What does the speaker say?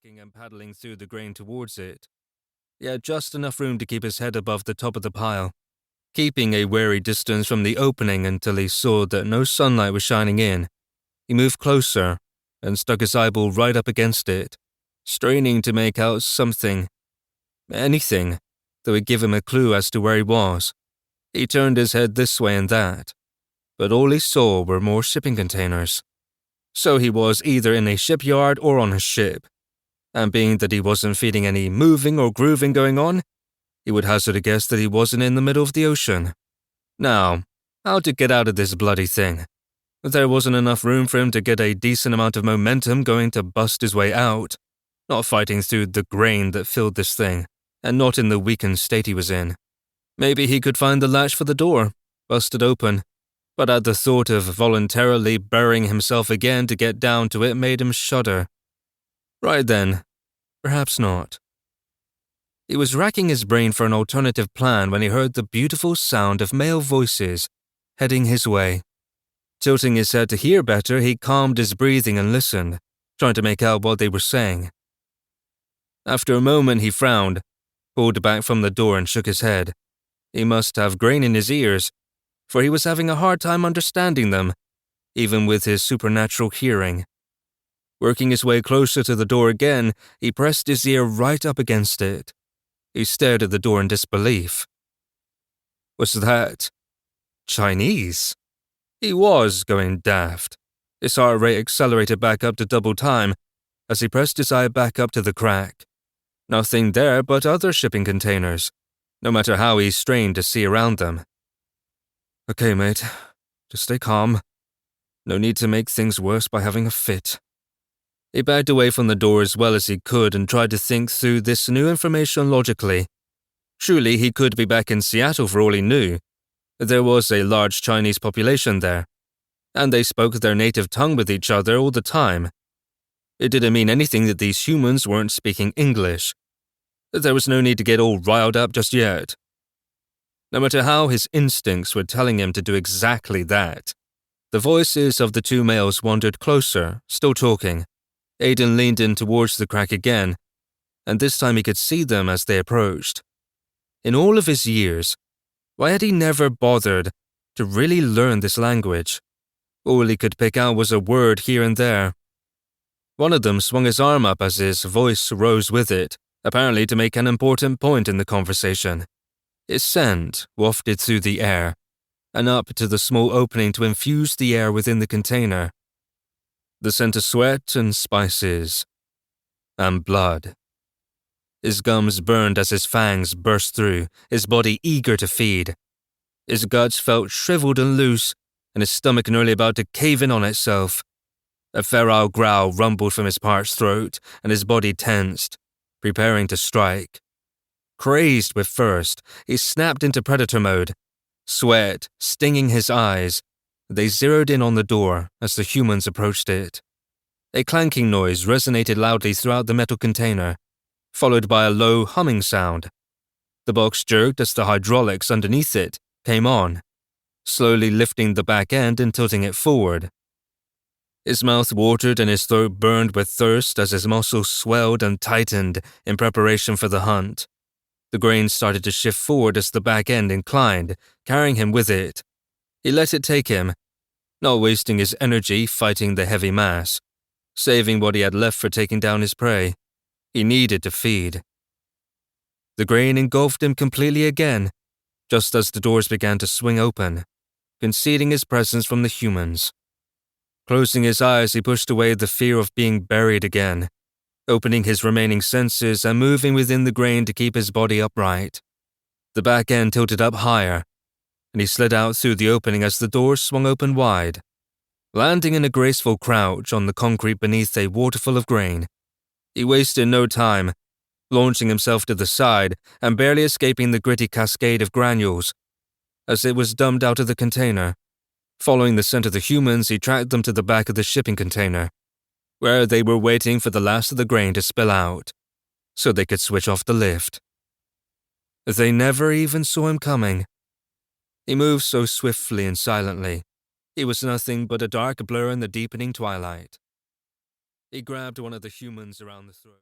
kayakaking and paddling through the grain towards it. He had just enough room to keep his head above the top of the pile, keeping a wary distance from the opening until he saw that no sunlight was shining in. He moved closer and stuck his eyeball right up against it, straining to make out something, anything, that would give him a clue as to where he was. He turned his head this way and that, but all he saw were more shipping containers. So he was either in a shipyard or on a ship, and being that he wasn't feeling any moving or grooving going on, he would hazard a guess that he wasn't in the middle of the ocean. Now, how to get out of this bloody thing? There wasn't enough room for him to get a decent amount of momentum going to bust his way out, not fighting through the grain that filled this thing, and not in the weakened state he was in. Maybe he could find the latch for the door, bust it open, but at the thought of voluntarily burying himself again to get down to it made him shudder. Right then, perhaps not. He was racking his brain for an alternative plan when he heard the beautiful sound of male voices heading his way. Tilting his head to hear better, he calmed his breathing and listened, trying to make out what they were saying. After a moment, he frowned, pulled back from the door and shook his head. He must have grain in his ears, for he was having a hard time understanding them, even with his supernatural hearing. Working his way closer to the door again, he pressed his ear right up against it. He stared at the door in disbelief. Was that Chinese? He was going daft. His heart rate accelerated back up to double time as he pressed his eye back up to the crack. Nothing there but other shipping containers, no matter how he strained to see around them. Okay, mate. Just stay calm. No need to make things worse by having a fit. He backed away from the door as well as he could and tried to think through this new information logically. Surely he could be back in Seattle for all he knew. There was a large Chinese population there, and they spoke their native tongue with each other all the time. It didn't mean anything that these humans weren't speaking English. There was no need to get all riled up just yet. No matter how his instincts were telling him to do exactly that. The voices of the two males wandered closer, still talking. Aiden leaned in towards the crack again, and this time he could see them as they approached. In all of his years, why had he never bothered to really learn this language? All he could pick out was a word here and there. One of them swung his arm up as his voice rose with it, apparently to make an important point in the conversation. His scent wafted through the air, and up to the small opening to infuse the air within the container. The scent of sweat and spices, and blood. His gums burned as his fangs burst through, his body eager to feed. His guts felt shriveled and loose, and his stomach nearly about to cave in on itself. A feral growl rumbled from his parched throat, and his body tensed, preparing to strike. Crazed with thirst, he snapped into predator mode, sweat stinging his eyes. They zeroed in on the door as the humans approached it. A clanking noise resonated loudly throughout the metal container, followed by a low humming sound. The box jerked as the hydraulics underneath it came on, slowly lifting the back end and tilting it forward. His mouth watered and his throat burned with thirst as his muscles swelled and tightened in preparation for the hunt. The grain started to shift forward as the back end inclined, carrying him with it. He let it take him, not wasting his energy fighting the heavy mass, saving what he had left for taking down his prey. He needed to feed. The grain engulfed him completely again, just as the doors began to swing open, concealing his presence from the humans. Closing his eyes, he pushed away the fear of being buried again, opening his remaining senses and moving within the grain to keep his body upright. The back end tilted up higher, and he slid out through the opening as the door swung open wide, landing in a graceful crouch on the concrete beneath a waterfall of grain. He wasted no time, launching himself to the side and barely escaping the gritty cascade of granules as it was dumped out of the container. Following the scent of the humans, he tracked them to the back of the shipping container, where they were waiting for the last of the grain to spill out, so they could switch off the lift. They never even saw him coming. He moved so swiftly and silently, he was nothing but a dark blur in the deepening twilight. He grabbed one of the humans around the throat.